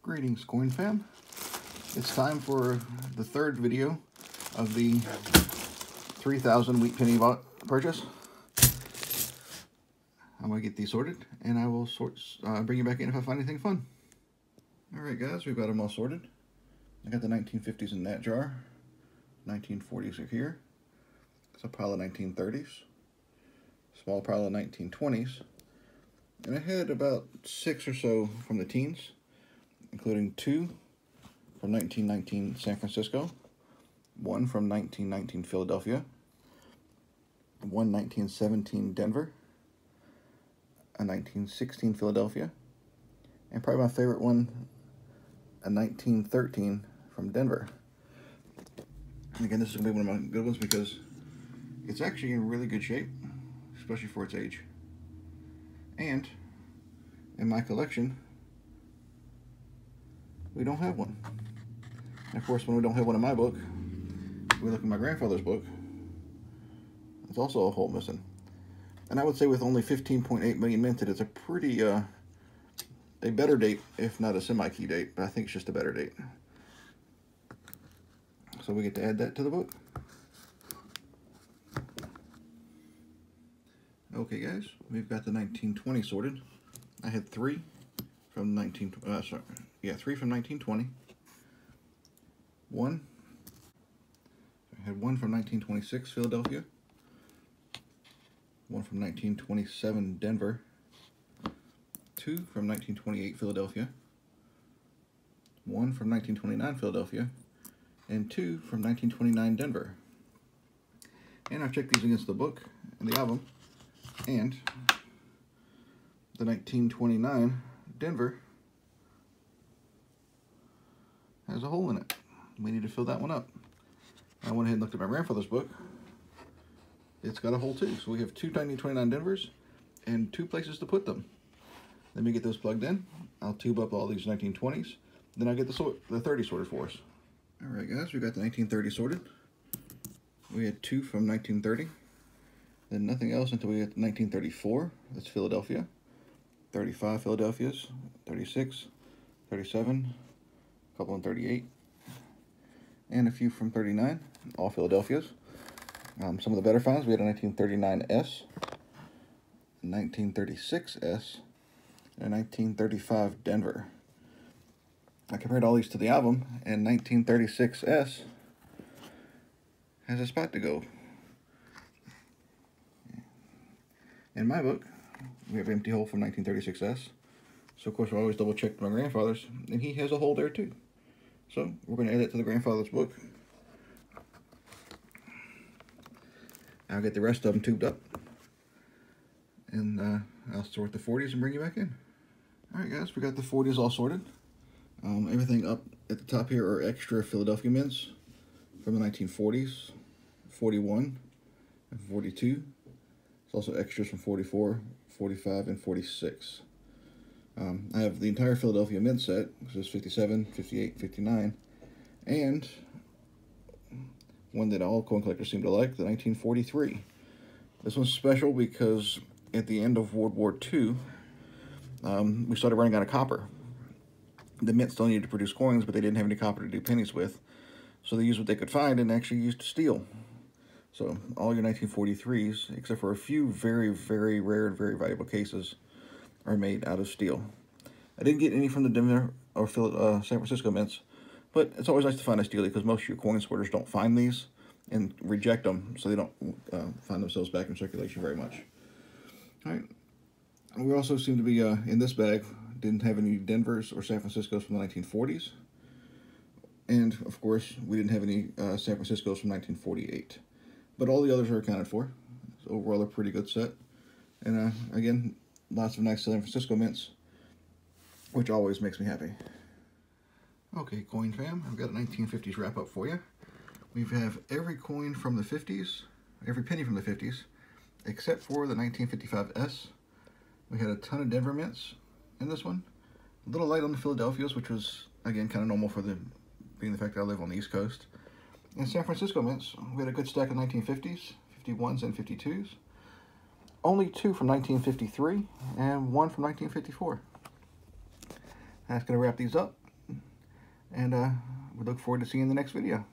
Greetings, Coin Fam. It's time for the third video of the 3,000 wheat penny purchase. I'm going to get these sorted, and I will bring you back in if I find anything fun. Alright guys, we've got them all sorted. I got the 1950s in that jar. 1940s are here. It's a pile of 1930s. Small pile of 1920s. And I had about 6 or so from the teens, including 2 from 1919 San Francisco, 1 from 1919 Philadelphia, 1 1917 Denver, a 1916 Philadelphia, and probably my favorite one, a 1913 from Denver. And again, this is going to be one of my good ones because it's actually in really good shape, especially for its age. And in my collection, we don't have one. And of course, when we don't have one in my book, we look in my grandfather's book. There's also a hole missing. And I would say with only 15.8 million minted, it's a pretty, a better date, if not a semi-key date, but I think it's just a better date. So we get to add that to the book. Okay guys, we've got the 1920 sorted. I had 3 from 3 from 1920. I had 1 from 1926 Philadelphia. 1 from 1927 Denver. 2 from 1928 Philadelphia. 1 from 1929 Philadelphia. And 2 from 1929 Denver. And I've checked these against the book and the album. And the 1929 Denver has a hole in it. We need to fill that one up. I went ahead and looked at my grandfather's book. It's got a hole too. So we have 2 1929 Denvers and 2 places to put them. Let me get those plugged in. I'll tube up all these 1920s. Then I'll get the 30 sorted for us. Alright guys, we got the 1930 sorted. We had 2 from 1930. Then nothing else until we get to 1934. That's Philadelphia. 35 Philadelphias. 36. 37. A couple in 38. And a few from 39. All Philadelphias. Some of the better finds, we had a 1939S. A 1936S. And a 1935 Denver. I compared all these to the album, and 1936S has a spot to go. In my book, we have an empty hole from 1936S. So, of course, I always double check my grandfather's, and he has a hole there, too. So, we're going to add it to the grandfather's book. I'll get the rest of them tubed up. And I'll sort the 40s and bring you back in. Alright, guys, we got the 40s all sorted. Everything up at the top here are extra Philadelphia mints from the 1940s, 41, and 42. It's also extras from 44, 45, and 46. I have the entire Philadelphia mint set, which is 57, 58, 59, and one that all coin collectors seem to like, the 1943. This one's special because at the end of World War II, we started running out of copper. The mint still needed to produce coins, but they didn't have any copper to do pennies with. So they used what they could find and actually used steel. So all your 1943s, except for a few very, very rare and very valuable cases, are made out of steel. I didn't get any from the Denver or San Francisco mints, but it's always nice to find a steel because most of your coin sorters don't find these and reject them, so they don't find themselves back in circulation very much. All right. We also seem to be, in this bag, didn't have any Denvers or San Franciscos from the 1940s. And, of course, we didn't have any San Franciscos from 1948. But all the others are accounted for. So overall, a pretty good set. And, again, lots of nice San Francisco mints, which always makes me happy. Okay, Coin Fam, I've got a 1950s wrap-up for you. We have every coin from the 50s, every penny from the 50s, except for the 1955S. We had a ton of Denver mints in this one. A little light on the Philadelphias, which was, again, kind of normal for being the fact that I live on the East Coast. And San Francisco mints, we had a good stack of 1950s, 51s, and 52s. Only 2 from 1953, and 1 from 1954. That's going to wrap these up. And we look forward to seeing you in the next video.